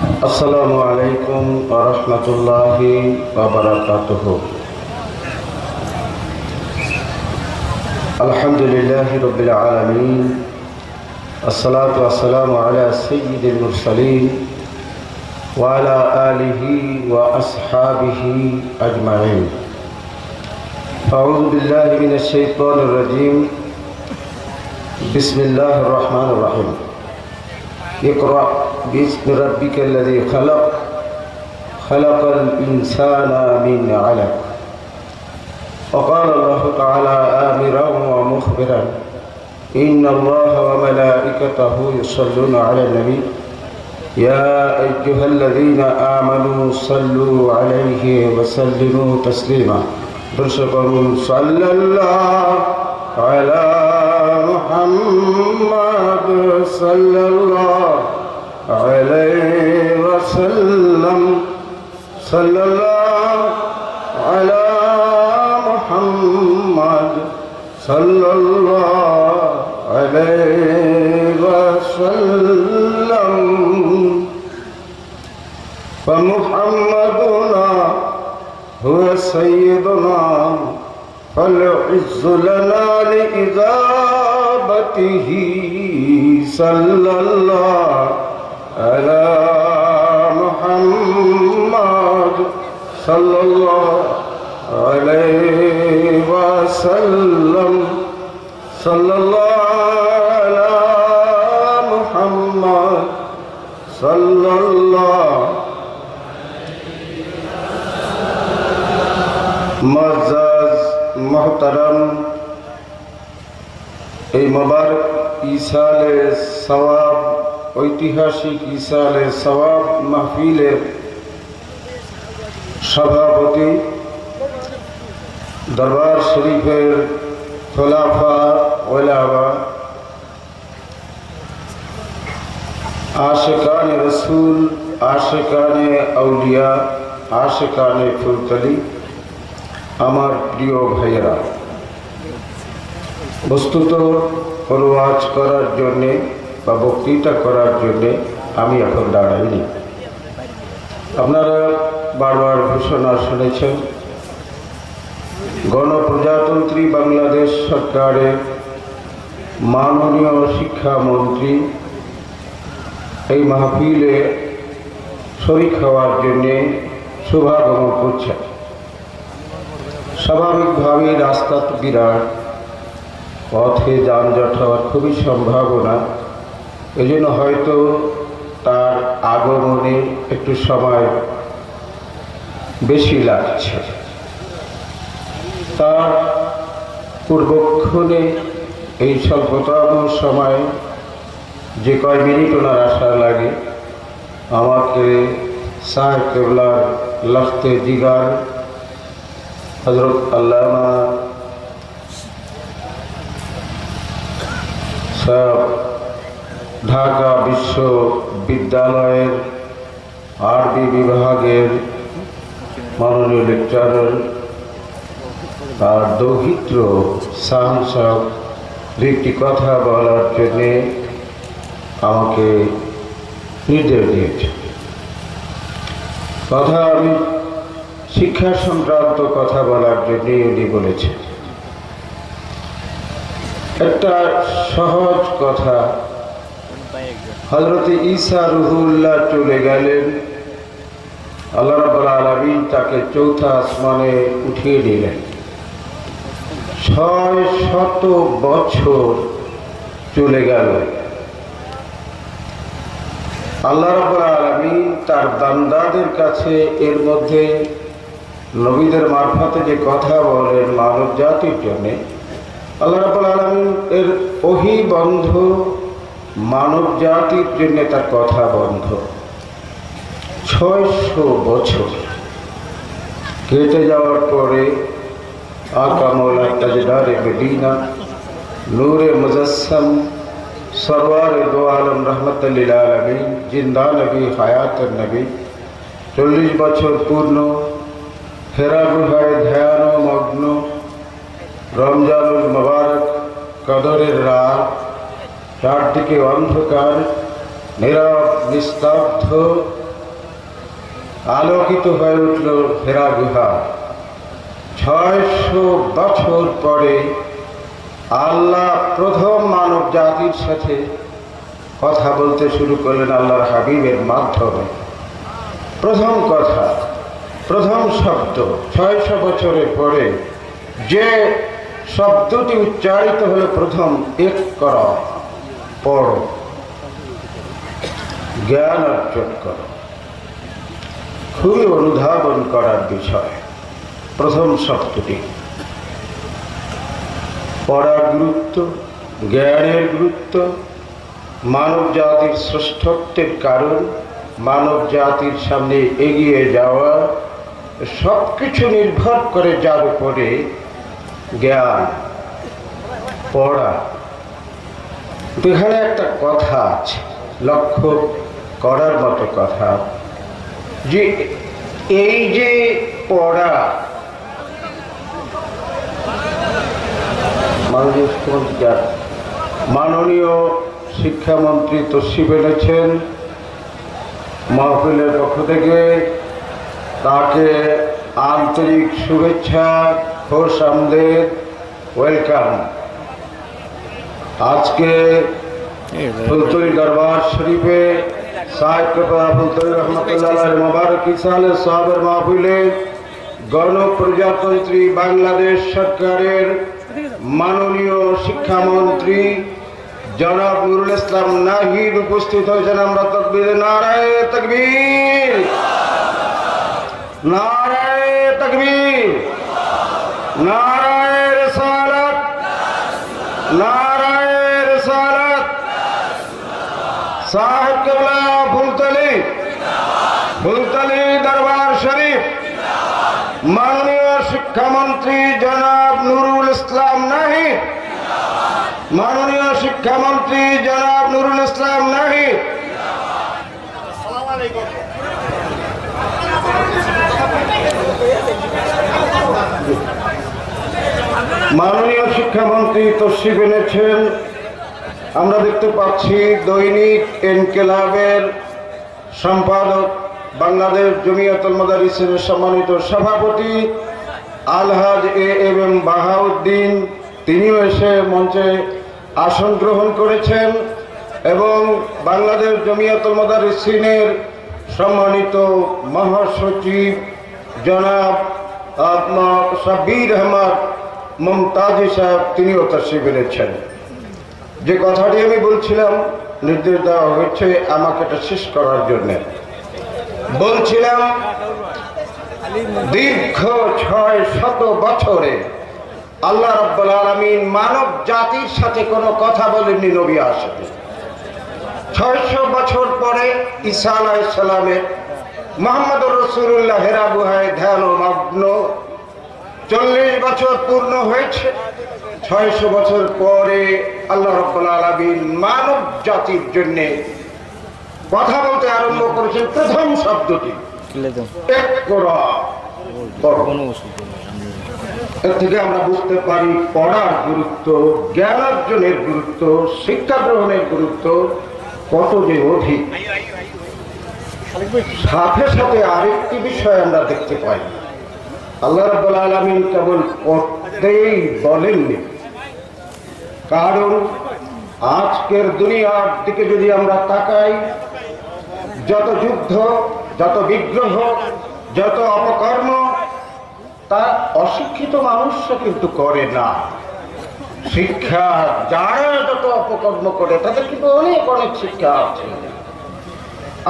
আসসালামু আলাইকুম ওয়া রাহমাতুল্লাহি ওয়া বারাকাতুহু। আলহামদুলিল্লাহি রাব্বিল আলামিন, আসসালাতু ওয়াসসালামু আলা সাইয়্যিদিল মুরসালিন ওয়া আলা আলিহি ওয়া আসহাবিহি আজমাইন। আউযু বিল্লাহি মিনাশ শাইতানির রাজীম। বিসমিল্লাহির রহমানির রহিম। ইকরা বিসমি রাব্বিকাল্লাযী খালাক, খালাকাল ইনসানা মিন আলাক। وقال الله تعالى آمرا ومخبرا إن الله وملائكته يصلون على النبي يا أيها الذين آمنوا صلوا عليه وسلموا تسليما. صلى الله على محمد صلى الله عليه وسلم. صلى الله على محمد صلى الله عليه وسلم. فمحمدنا هو سيدنا فالعز لنا لإجابته. صلى الله على محمد صلى الله عليه وسلم. صلى الله على محمد صلى الله. मुअज़्ज़ज़ मोहतरम, এই মোবারক ইসালে সওয়াব, ঐতিহাসিক ইসালে সওয়াব মাহফিলের সভাপতি, দরবার শরীফের খোলাফা ওলামা, আশিকানে রসুল, আশিকানে আউলিয়া, আশিকানে ফুলতলি, আমার প্রিয় ভাইয়েরা, বস্তুত ওয়াজ করার জন্যে বা বক্তৃতা করার জন্যে আমি এখন দাঁড়াইনি। আপনারা বারবার ঘোষণা শুনেছেন, গণপ্রজাতন্ত্রী বাংলাদেশ সরকারের মাননীয় শিক্ষামন্ত্রী এই মাহফিলে শরীক হওয়ার জন্যে শুভাগমন করছেন। স্বাভাবিকভাবে রাস্তা তো বিরাট, পথে যানজট হওয়ার খুবই সম্ভাবনা, এজন্য হয়তো তার আগমনে একটু সময় বেশি লাগছে। তার পূর্বক্ষণে এই স্বল্পতম সময় যে কয় মিনিট ওনার আশা লাগে, আমাকে সাহেব কেবলার লখতে জিগার হযরত আল্লামা ঢাকা বিশ্ববিদ্যালয়ের আরবি বিভাগের মাননীয় লেকচারার আর দৌহিত্র সাংসদ দুইটি কথা বলার জন্যে আমাকে নির্দেশ দিয়েছে। কথা আমি শিক্ষা সংক্রান্ত কথা বলার জন্যে উনি বলেছেন। একটা সহজ কথা, হযরত ঈসা রুহুল্লাহ চলে গেলেন, আল্লাহ রাব্বুল আলামিন তাকে চৌথা আসমানে উঠিয়ে নিলেন। 600 বছর চলে গেল। আল্লাহ রাব্বুল আলামিন তার বান্দাদের কাছে এর মধ্যে নবীদের মারফতে যে কথা বলেন মানব জাতির জন্যে, আল্লাহ রাব্বুল আলামিন এর ওহী বন্ধ, মানব জাতির জন্য তার কথা বন্ধ। 600 বছর কেটে যাওয়ার পরে आका मौला ताजदार मदीना नूर मुजस्सम सरवार दो आलम रहमतुल लिल आलमीन जिंदा नबी हयात नबी 40 বছর পূর্ণ হেরা গুহায় ধ্যান মগ্ন রমজানুল মুবারক কদরের রাত, চারদিকে অন্ধকার, নীরব নিস্তব্ধ আলোকিত হয়ে উঠল হেরা গুহা। 600 বছর পরে আল্লাহ প্রথম মানব জাতির সাথে কথা বলতে শুরু করলেন আল্লাহর হাবিবের মাধ্যমে। প্রথম কথা, প্রথম শব্দ 600 বছরের পরে যে শব্দটি উচ্চারিত হলো প্রথম, ইকরা, পড়ো, জ্ঞান অর্জন করো। খুবই অনুধাবন করার বিষয় প্রথম শব্দটি। পড়ার গুরুত্ব, জ্ঞানের গুরুত্ব, মানব জাতির শ্রেষ্ঠত্বের কারণ, মানব জাতির সামনে এগিয়ে যাওয়া, সব কিছু নির্ভর করে যার উপরে, জ্ঞান, পড়া। এখানে একটা কথা আছে, লক্ষ্য করার মতো কথা, যে এই যে পড়া, মাননীয় শিক্ষামন্ত্রী তশরিফ এনেছেন মাহফিলের পক্ষ থেকে, তাকে আন্তরিক শুভেচ্ছা, খোশ আমদেদ, ওয়েলকাম। আজকে ফুলতলি দরবার শরীফে সাহেব ফুলতলি রহমতুল্লাহ মোবারক ইসালে সাহেবের মাহফিলে গণপ্রজাতন্ত্রী বাংলাদেশ সরকারের মাননীয় শিক্ষামন্ত্রী জনাব নুরুল ইসলাম নাহিদ উপস্থিত হয়েছেন। আমরা তাকবীর, নারায়ে তাকবীর, নারায়ে তাকবীর, নারায়ে রিসালাত, নারায়ে রিসালাত। সাহেব কেবলা ফুলতলি, ফুলতলি দরবার শরীফ, মাননীয় শিক্ষামন্ত্রী জনাব নুরুল ইসলাম নাহিদ, মাননীয় শিক্ষামন্ত্রী জনাব নুরুল ইসলাম নাহিদ। মাননীয় শিক্ষামন্ত্রী তশরিফ এনেছেন। আমরা দেখতে পাচ্ছি দৈনিক ইনকিলাবের সম্পাদক, বাংলাদেশ জমিয়তুল মুদারিসিনের সম্মানিত সভাপতি আলহাজ এম বাহাউদ্দিন, তিনিও এসে মঞ্চে আসন গ্রহণ করেছেন, এবং বাংলাদেশ জমিয়তুল মুদারিসিনের সম্মানিত মহাসচিব জনাব সাব্বির আহমদ মুমতাজি সাহেব, তিনিও তশরিফ এনেছেন। যে কথাটি আমি বলছিলাম, নির্দেশ দেওয়া হয়েছে আমাকে এটা শেষ করার জন্য। বলছিলাম দীর্ঘ 600 বছরে আল্লাহ রাব্বুল আলামিন মানব জাতির সাথে কোনো কথা বলেননি নবী আসেন। 600 বছর পরে ঈসা আলাইহিস সালামের, মুহাম্মদুর রাসূলুল্লাহ হেরা গুহায় ধ্যানমগ্ন, 40 বছর পূর্ণ হয়েছে। 600 বছর পরে আল্লাহ রাব্বুল আলামিন মানব জাতির জন্য কথা বলতে আরম্ভ করেছেন। প্রথম শব্দটি ইকরা, এর থেকে আমরা বুঝতে পারি পড়ার গুরুত্ব, জ্ঞান অর্জনের গুরুত্ব, শিক্ষা গ্রহণের গুরুত্ব কত যে অধিক। সাথে সাথে আরেকটি বিষয় আমরা দেখতে পাই, আল্লাহ রাব্বুল আলামিন কেবল পড়তেই বলেননি, কারণ আজকের দুনিয়ার দিকে যদি আমরা তাকাই, যত যুদ্ধ, যত বিগ্রহ, যত অপকর্ম, তা অশিক্ষিত মানুষরা কিন্তু করে না। শিক্ষা যারা যত অপকর্ম করে তাদের কিন্তু অনেক অনেক শিক্ষা আছে।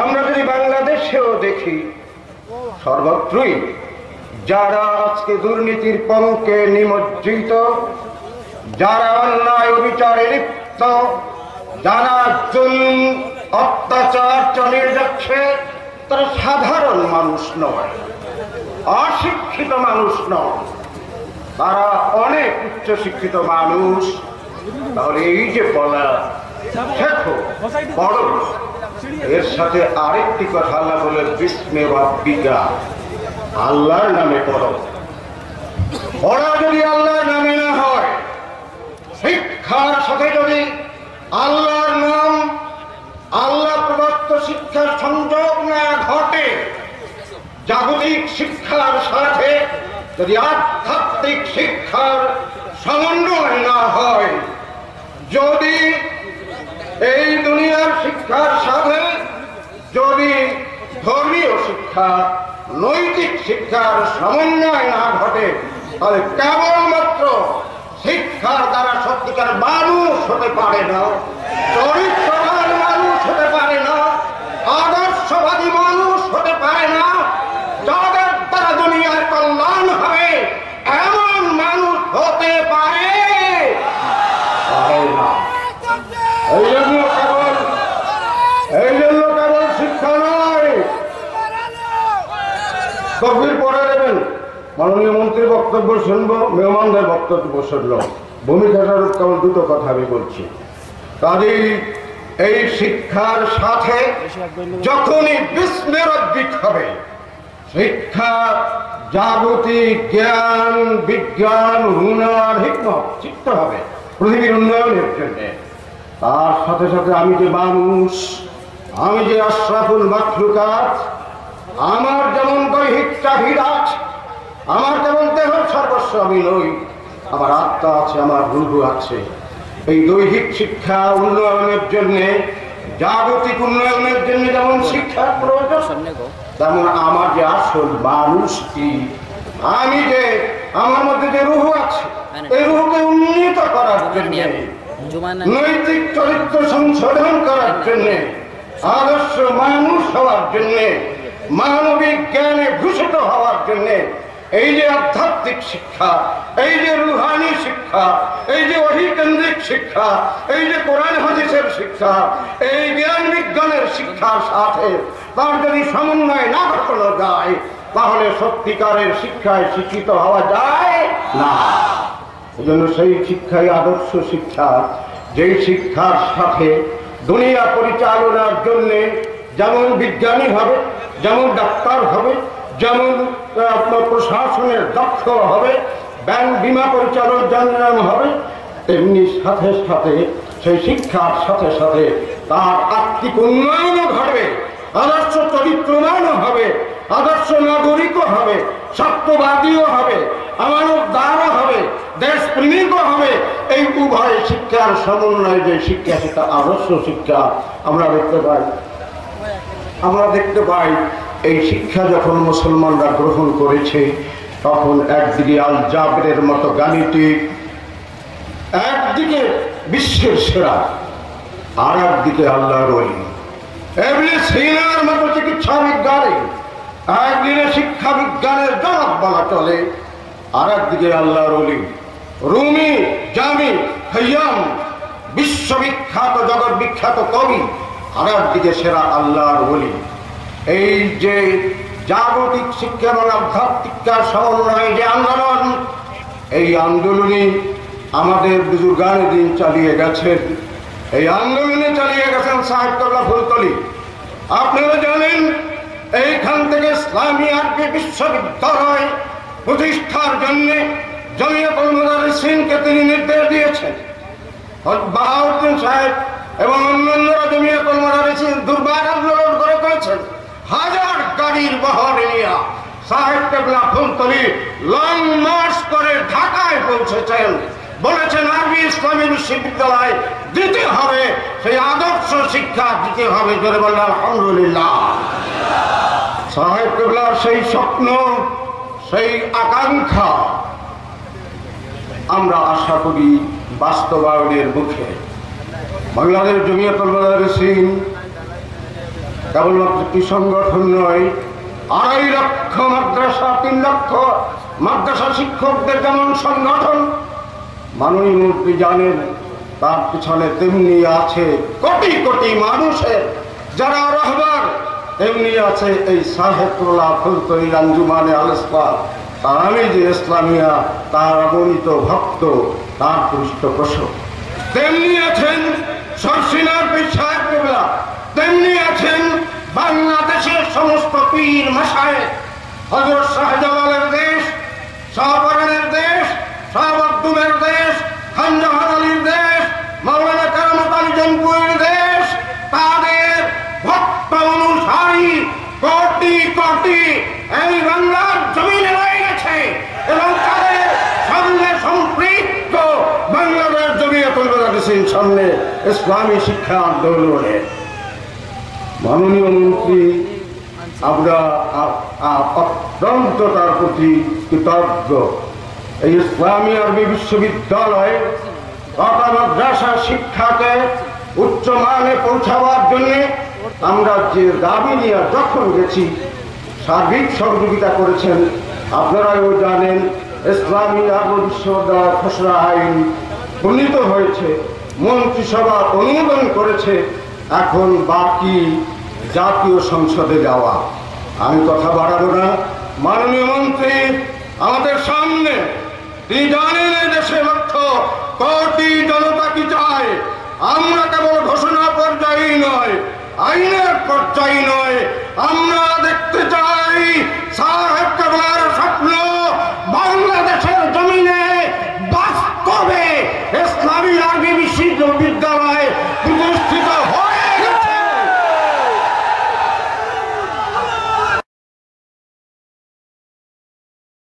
আমরা যদি বাংলাদেশেও দেখি, সর্বত্রই যারা আজকে দুর্নীতির পঙ্কে নিমজ্জিত, যারা অন্যায় অবিচারে লিপ্ত, যারা জুলুম অত্যাচার চালিয়ে যাচ্ছে, তারা সাধারণ মানুষ নয়, অশিক্ষিত মানুষ নয়, তারা অনেক উচ্চ শিক্ষিত মানুষ। তাহলে এই যে বলা শেখো, পড়ো, এর সাথে আরেকটি কথা আল্লাহ বলে বিস্মে রাব্বিকা, আল্লাহর নামে পড়ো। পড়া যদি আল্লাহর নামে না হয়, শিক্ষার সাথে যদি আল্লাহর নাম, আল্লাহ প্রদত্ত শিক্ষার সংযোগ না ঘটে, শিক্ষার সাথে যদি আধ্যাত্মিক শিক্ষার সমন্বয় না হয়, যদি এই দুনিয়ার শিক্ষার সাথে যদি ধর্মীয় শিক্ষা নৈতিক শিক্ষার সমন্বয় না ঘটে, তাহলে কেবলমাত্র শিক্ষার দ্বারা সত্যিকার মানুষ হতে পারে না, চরিত্রবান মানুষ হতে পারে না, আদর্শবাদী মানুষ হতে পারে না। যাদের দ্বারা দুনিয়ার কল্যাণ হবে এমন মানুষ হতে পারে না। এই জন্য কেবল শিক্ষা নয়, তকবীর পড়ে দেবেন, মাননীয় মন্ত্রীর বক্তব্য শুনবো, মেহমানদের বক্তব্য শুনলো। ভূমিকাটার কেবল দুটো কথা আমি বলছি। কাজেই এই শিক্ষার সাথে যখনই বিস্মেরোদ্দিক হবে, শিক্ষা জাগতিক জ্ঞান বিজ্ঞান হুনার হিকমত শিখতে হবে পৃথিবীর উন্নয়নের জন্য। তার সাথে সাথে আমি যে মানুষ, আমি যে আশরাফুল মাখলুকাত, আমার যেমন দৈহিক চাহিদা আছে, আমার যেমন দেহ সর্বস্ব আমি নই, আমার আত্মা আছে, আমার রূহ আছে। এই দৈহিক শিক্ষা উন্নয়নের জন্য, জাগতিক উন্নয়নের জন্য যেমন শিক্ষার প্রয়োজন, তেমন আমার যে আসল মানুষ কি, আমি যে আমার মধ্যে যে রূহ আছে, এই রূহকে উন্নীত করার জন্য, নৈতিক চরিত্র সংশোধন করার জন্য, আদর্শ মানুষ হওয়ার জন্য, মানবিক জ্ঞানে ভূষিত হওয়ার জন্য এই যে আধ্যাত্মিক শিক্ষা, এই যে রুহানি শিক্ষা, এই যে অহিকেন্দ্রিক শিক্ষা, এই যে কোরআন হাদিসের শিক্ষা, এই জ্ঞান বিজ্ঞানের শিক্ষার সাথে তার যদি সমন্বয় না ঘটানো যায়, তাহলে সত্যিকারের শিক্ষায় শিক্ষিত হওয়া যায় না। এজন্য সেই শিক্ষাই আদর্শ শিক্ষা, যেই শিক্ষার সাথে দুনিয়া পরিচালনার জন্য যেমন বিজ্ঞানী হবে, যেমন ডাক্তার হবে, যেমন প্রশাসনের দক্ষ হবে, ব্যাংক বিমা পরিচালক যেমন হবে, তেমনি সাথে সাথে সেই শিক্ষার সাথে সাথে তার আত্মিক উন্নয়নও ঘটবে, আদর্শ চরিত্রবানও হবে, আদর্শ নাগরিকও হবে, সত্যবাদীও হবে, আমানতদারও হবে, দেশপ্রেমিকও হবে। এই উভয় শিক্ষার সমন্বয়ে যে শিক্ষা, সেটা আদর্শ শিক্ষা আমরা দেখতে পাই। এই শিক্ষা যখন মুসলমানরা গ্রহণ করেছে, তখন একদিকে আল জাবেরের মতো গাণিতিক, একদিকে বিশ্বের সেরা, আর একদিকে আল্লাহর ওলি ইবনে সিনার মতো চিকিৎসা বিজ্ঞানী, একদিকে শিক্ষা বিজ্ঞানের জনক বলা চলে, আর একদিকে আল্লাহর ওলি রুমি, জামি, খাইয়াম, বিশ্ববিখ্যাত জগৎ বিখ্যাত কবি, আর একদিকে সেরা আল্লাহর ওলি। এই যে জাগতিক শিক্ষা এবং আধ্যাত্মিকার সমন্বয়ে যে আন্দোলন, এই আন্দোলনে আমাদের বুজুর্গানে দিন চালিয়ে গেছেন, এই আন্দোলনে চালিয়ে গেছেন সাহেব কেবলা ফুলতলি। আপনারা জানেন, এইখান থেকে ইসলামী আরবি বিশ্ববিদ্যালয় প্রতিষ্ঠার জন্য জমিয়তুল মুদাররিসিনকে তিনি নির্দেশ দিয়েছেন। বাহাউদ্দিন সাহেব এবং অন্যান্যরা জমিয়তুল মুদাররিসিন দুর্বার আন্দোলন করে করেছেন। হাজার গাড়ির বহর নিয়ে সাহেব কেবলা ফুলতলি লং মার্চ করে ঢাকায় পৌঁছেছেন, বলেছেন আরবি ইসলামী বিশ্ববিদ্যালয় দিতে হবে, সেই আদর্শ শিক্ষা দিতে হবে। জোরে বললেন আলহামদুলিল্লাহ। সাহেব কেবলার সেই স্বপ্ন, সেই আকাঙ্ক্ষা আমরা আশা করি বাস্তবায়নের মুখে। বাংলাদেশ জমিয়তুল মুদাররিসিন কেবলমাত্র একটি সংগঠন নয়, 2.5 লক্ষ মাদ্রাসা, 3 লক্ষ মাদ্রাসা শিক্ষকদের যেমন সংগঠন, মাননীয় মন্ত্রী জানেন, তার পিছনে তেমনি আছে কোটি কোটি মানুষের যারা রহবার, তেমনি আছে এই সাহেবুল্লাহ ফুলতলি আঞ্জুমানে আল ইসলাম, আমি যে ইসলামিয়া, তার অগণিত ভক্ত, তার পৃষ্ঠপোষক। তেমনি আছেন সরসিনার পীর সাহেব কেবলা, তেমনি আছেন বাংলাদেশের সমস্ত পীর মাশায়েখ, হযরত শাহজালালের দেশ, শাহপরানের দেশ, শাহ মখদুমের দেশ, খান জাহান আলীর দেশ, মাওলানা কারামত আলী জনপুরের দেশ, তাদের ভক্ত অনুসারী কোটি কোটি এই বাংলা সামনে ইসলামী শিক্ষা আন্দোলনে। মাননীয় মন্ত্রী, আমরা অত্যন্ত তার প্রতি কৃতজ্ঞ। এই ইসলামী আরবি বিশ্ববিদ্যালয়ে মাদ্রাসা শিক্ষাকে উচ্চমানে পৌঁছাবার জন্য আমরা যে দাবি নিয়ে যখন গেছি, সার্বিক সহযোগিতা করেছেন। আপনারাও জানেন, ইসলামী আরবি বিশ্ববিদ্যালয় খসড়া আইন প্রণীত হয়েছে, মন্ত্রিসভা অনুমোদন করেছে, এখন বাকি জাতীয় সংসদে যাওয়া। আমি কথা বাড়াবো না। মাননীয় মন্ত্রী আমাদের সামনে, তিনি জানেন এই দেশের লক্ষ্য কোটি জনতা কি চায়। আমরা কেবল ঘোষণা পর্যায়ে নয়, আইনের পর্যায়ে নয়, আমরা দেখতে চাই সাহেব কেবলার স্বপ্ন বাংলাদেশের জমিনে বাস্তবে ইসলামী আরবি